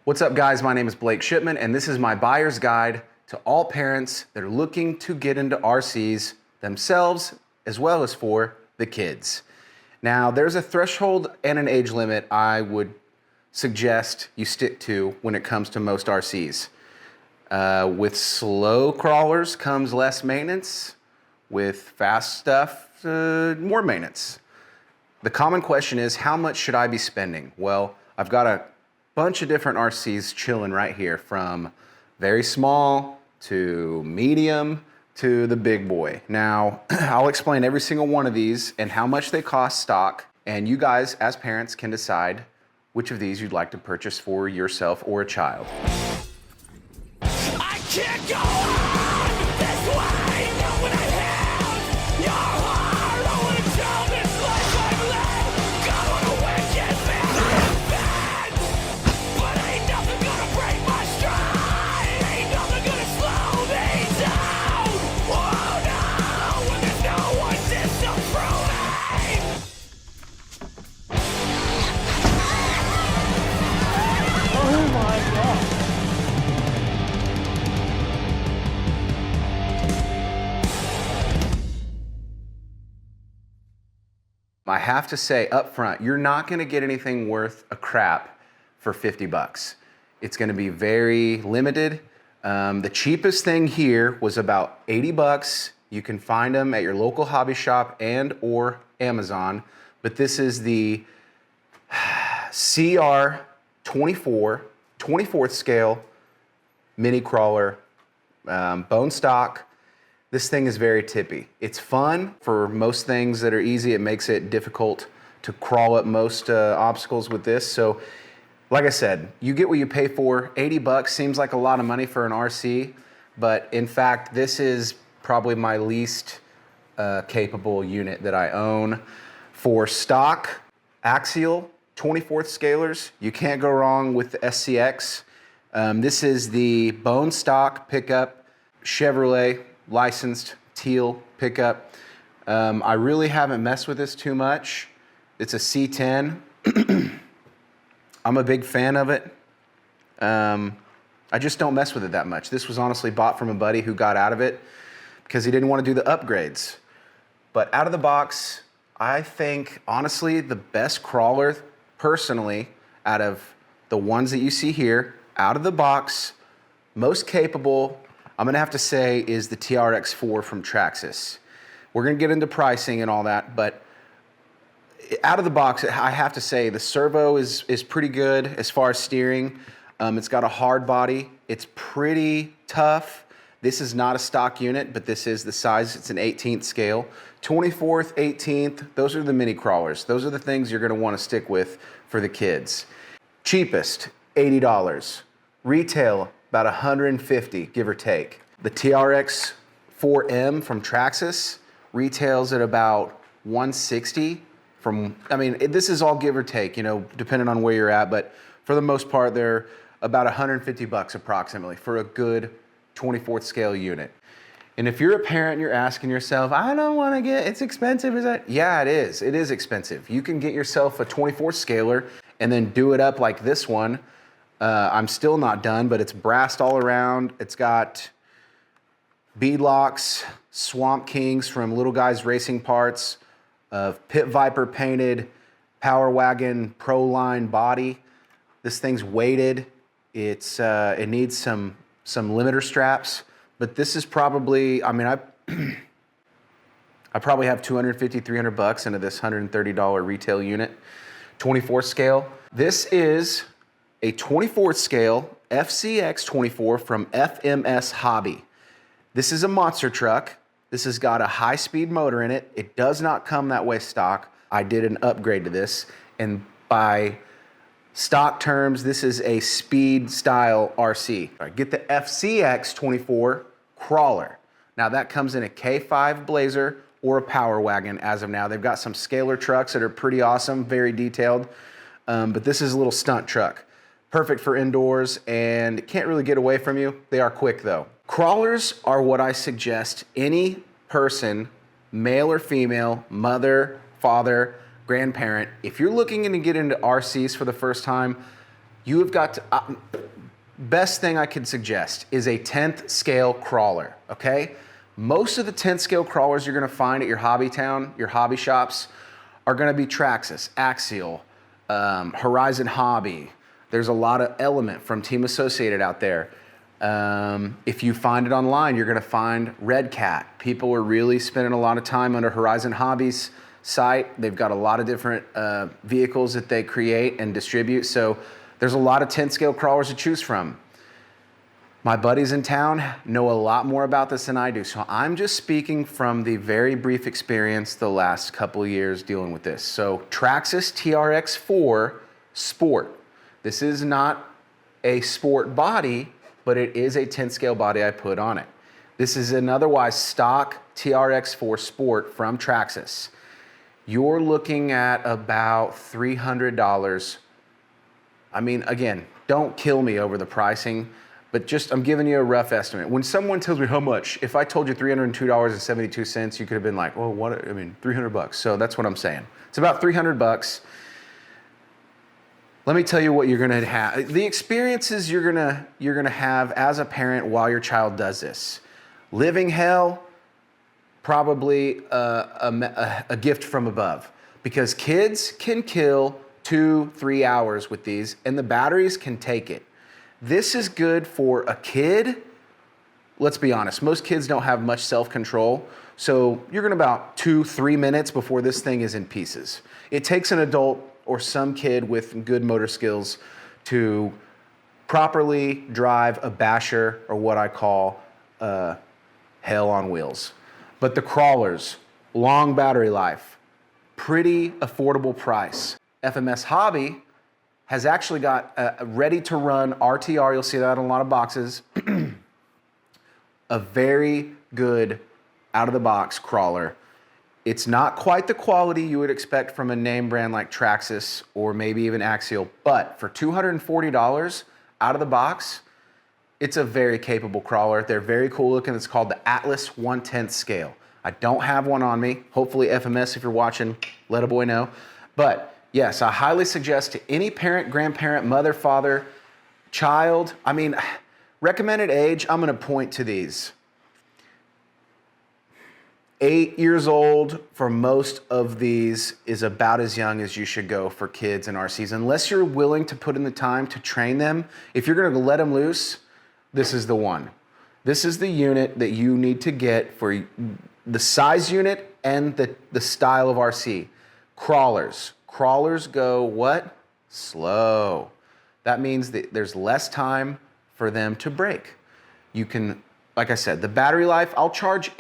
What's up guys, my name is Blake Shipman and this is my buyer's guide to all parents that are looking to get into RCs themselves as well as for the kids. Now there's a threshold and an age limit I would suggest you stick to when it comes to most RCs. With slow crawlers comes less maintenance, with fast stuff, more maintenance. The common question is, how much should I be spending? Well, I've got a bunch of different RCs chilling right here, from very small to medium to the big boy. Now, I'll explain every single one of these and how much they cost stock, and you guys as parents can decide which of these you'd like to purchase for yourself or a child. I can't go on this way, not when I have your heart. I wanna tell this life I've led. God, what a wicked man I've been. But ain't nothing gonna break my stride. Ain't nothing gonna slow me down. Oh no, when there's no one disapproving. Oh my God. I have to say up front, you're not gonna get anything worth a crap for 50 bucks. It's gonna be very limited. The cheapest thing here was about 80 bucks. You can find them at your local hobby shop and or Amazon, but this is the CR24, 24th scale mini crawler, bone stock. This thing is very tippy. It's fun for most things that are easy. It makes it difficult to crawl up most obstacles with this. So, like I said, you get what you pay for. 80 bucks seems like a lot of money for an RC, but in fact, this is probably my least capable unit that I own. For stock, axial, 24th scalers, you can't go wrong with the SCX. This is the bone stock pickup, Chevrolet licensed teal pickup. I really haven't messed with this too much. It's a C10. I'm a big fan of it. I just don't mess with it that much. This was honestly bought from a buddy who got out of it because he didn't want to do the upgrades. But out of the box, I think honestly the best crawler personally out of the ones that you see here, out of the box, most capable, I'm gonna have to say is the TRX4 from Traxxas. We're gonna get into pricing and all that, but out of the box, I have to say the servo is pretty good as far as steering. It's got a hard body. It's pretty tough. This is not a stock unit, but this is the size. It's an 18th scale. 24th, 18th, those are the mini crawlers. Those are the things you're gonna wanna stick with for the kids. Cheapest, $80. Retail, about 150, give or take. The TRX 4M from Traxxas retails at about 160 this is all give or take, depending on where you're at, but for the most part, they're about 150 bucks approximately for a good 24th scale unit. And if you're a parent and you're asking yourself, I don't want to get, it's expensive, is that? Yeah, it is. It is expensive. You can get yourself a 24th scaler and then do it up like this one. I'm still not done, but it's brassed all around. It's got bead locks, Swamp Kings from Little Guys Racing Parts, Pit Viper painted, Power Wagon Pro Line body. This thing's weighted. It needs some limiter straps, but this is probably, I probably have 250, 300 bucks into this $130 retail unit, 24 scale. This is a 24th scale FCX 24 from FMS Hobby. This is a monster truck. This has got a high-speed motor in it. It does not come that way stock. I did an upgrade to this, and by stock terms, this is a speed style RC. All right, get the FCX 24 crawler. Now that comes in a K5 Blazer or a Power Wagon as of now. They've got some scalar trucks that are pretty awesome, very detailed, but this is a little stunt truck. Perfect for indoors and can't really get away from you. They are quick though. Crawlers are what I suggest any person, male or female, mother, father, grandparent, if you're looking to get into RCs for the first time, You have got to, best thing I could suggest is a 10th scale crawler, okay? Most of the 10th scale crawlers you're gonna find at your hobby town, your hobby shops, are gonna be Traxxas, Axial, Horizon Hobby. There's a lot of Element from Team Associated out there. If you find it online, you're gonna find Red Cat. People are really spending a lot of time under Horizon Hobbies site. They've got a lot of different vehicles that they create and distribute. So there's a lot of 10th scale crawlers to choose from. My buddies in town know a lot more about this than I do. So I'm just speaking from the very brief experience the last couple of years dealing with this. So Traxxas TRX4 Sport. This is not a sport body, but it is a 10th scale body I put on it. This is an otherwise stock TRX4 Sport from Traxxas. You're looking at about $300. I mean, again, don't kill me over the pricing, but just, I'm giving you a rough estimate. When someone tells me how much, if I told you $302.72, you could have been like, well, what, I mean, 300 bucks. So that's what I'm saying. It's about 300 bucks. Let me tell you what you're gonna have. The experiences you're gonna have as a parent while your child does this. Living hell, probably a gift from above, because kids can kill 2-3 hours with these and the batteries can take it. This is good for a kid. Let's be honest, most kids don't have much self-control, so you're gonna about 2-3 minutes before this thing is in pieces. It takes an adult or some kid with good motor skills to properly drive a basher, or what I call hell on wheels. But the crawlers, long battery life, pretty affordable price. FMS Hobby has actually got a ready-to-run RTR, you'll see that on a lot of boxes, a very good out-of-the-box crawler. It's not quite the quality you would expect from a name brand like Traxxas or maybe even Axial, but for $240 out of the box, it's a very capable crawler. They're very cool looking. It's called the Atlas 1/10 scale. I don't have one on me. Hopefully FMS, if you're watching, let a boy know. But yes, I highly suggest to any parent, grandparent, mother, father, child, I mean, recommended age, I'm gonna point to these. 8 years old for most of these is about as young as you should go for kids in RCs. Unless you're willing to put in the time to train them, if you're gonna let them loose, this is the one. This is the unit that you need to get for the size unit and the style of RC. Crawlers. Crawlers go what? Slow. That means that there's less time for them to break. You can, like I said, the battery life, I'll charge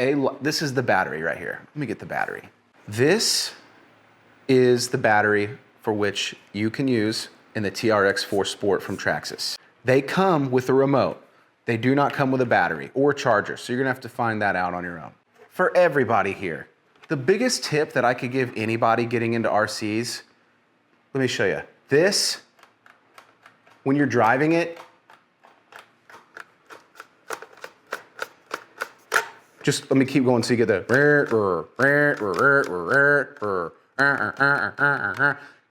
this is the battery right here. Let me get the battery. This is the battery for which you can use in the TRX4 Sport from Traxxas. They come with a remote. They do not come with a battery or a charger, so you're gonna have to find that out on your own. For everybody here, the biggest tip that I could give anybody getting into RCs, let me show you. This, when you're driving it, just let me keep going so you get the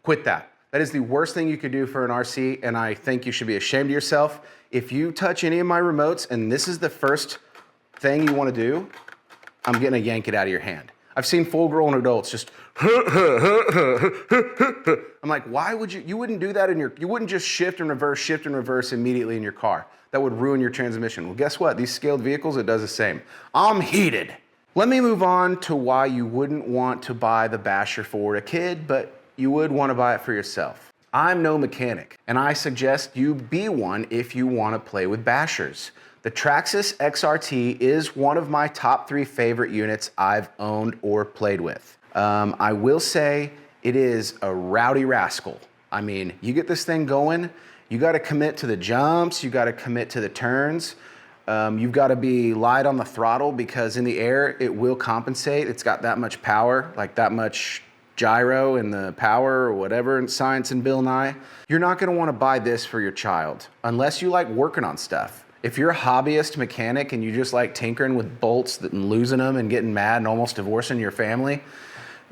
quit that. That is the worst thing you could do for an RC, and I think you should be ashamed of yourself. If you touch any of my remotes and this is the first thing you want to do, I'm gonna yank it out of your hand. I've seen full-grown adults just I'm like, why would you wouldn't do that you wouldn't just shift and reverse immediately in your car. That would ruin your transmission. Well, guess what? These scaled vehicles, it does the same. I'm heated. Let me move on to why you wouldn't want to buy the basher for a kid, but you would want to buy it for yourself. I'm no mechanic, and I suggest you be one if you want to play with bashers. The Traxxas XRT is one of my top 3 favorite units I've owned or played with. I will say it is a rowdy rascal. I mean, you get this thing going, you got to commit to the jumps, you got to commit to the turns. You've got to be light on the throttle because in the air it will compensate. It's got that much power, like that much gyro in the power or whatever in science and Bill Nye. You're not going to want to buy this for your child unless you like working on stuff. If you're a hobbyist mechanic and you just like tinkering with bolts and losing them and getting mad and almost divorcing your family,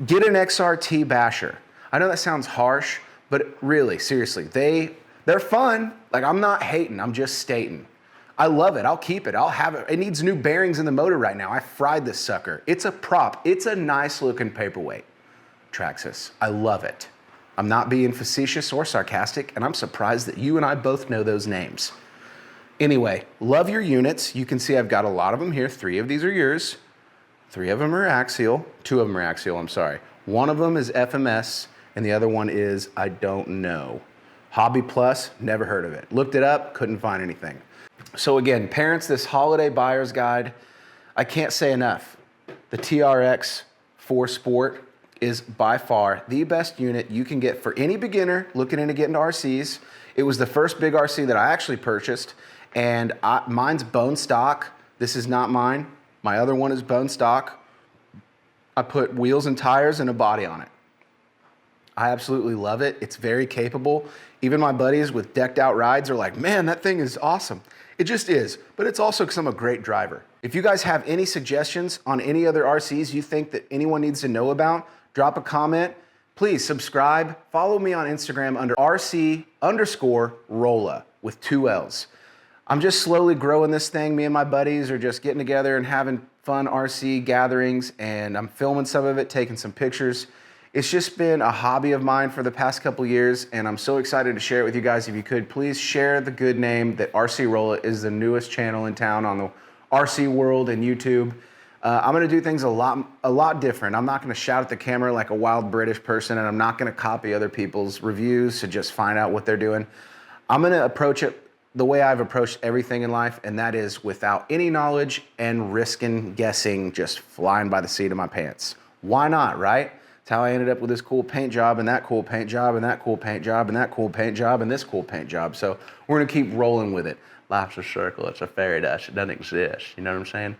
get an XRT basher. I know that sounds harsh, but really, seriously, they They're fun. Like, I'm not hating, I'm just stating. I love it, I'll keep it, I'll have it. It needs new bearings in the motor right now. I fried this sucker. It's a prop. It's a nice looking paperweight. Traxxas, I love it. I'm not being facetious or sarcastic, and I'm surprised that you and I both know those names. Anyway, love your units. You can see I've got a lot of them here. 3 of these are yours. 3 of them are axial. 2 of them are axial, I'm sorry. 1 of them is FMS, and the other one is I don't know. Hobby Plus, never heard of it. Looked it up, couldn't find anything. So again, parents, this holiday buyer's guide, I can't say enough. The TRX 4 Sport is by far the best unit you can get for any beginner looking into getting RCs. It was the first big RC that I actually purchased, and mine's bone stock. This is not mine. My other one is bone stock. I put wheels and tires and a body on it. I absolutely love it. It's very capable. Even my buddies with decked out rides are like, man, that thing is awesome. It just is, but it's also because I'm a great driver. If you guys have any suggestions on any other RCs you think that anyone needs to know about, drop a comment. Please subscribe. Follow me on Instagram under RC_Rolla with 2 L's. I'm just slowly growing this thing. Me and my buddies are just getting together and having fun RC gatherings, and I'm filming some of it, taking some pictures. It's just been a hobby of mine for the past couple years, and I'm so excited to share it with you guys. If you could, please share the good name that RC Rolla is the newest channel in town on the RC world and YouTube. I'm gonna do things a lot different. I'm not gonna shout at the camera like a wild British person, and I'm not gonna copy other people's reviews to just find out what they're doing. I'm gonna approach it the way I've approached everything in life, and that is without any knowledge and risking guessing, just flying by the seat of my pants. Why not, right? It's how I ended up with this cool paint job and that cool paint job and that cool paint job and that cool paint job and this cool paint job. So we're gonna keep rolling with it. Life's a circle, it's a fairy dust, it doesn't exist. You know what I'm saying?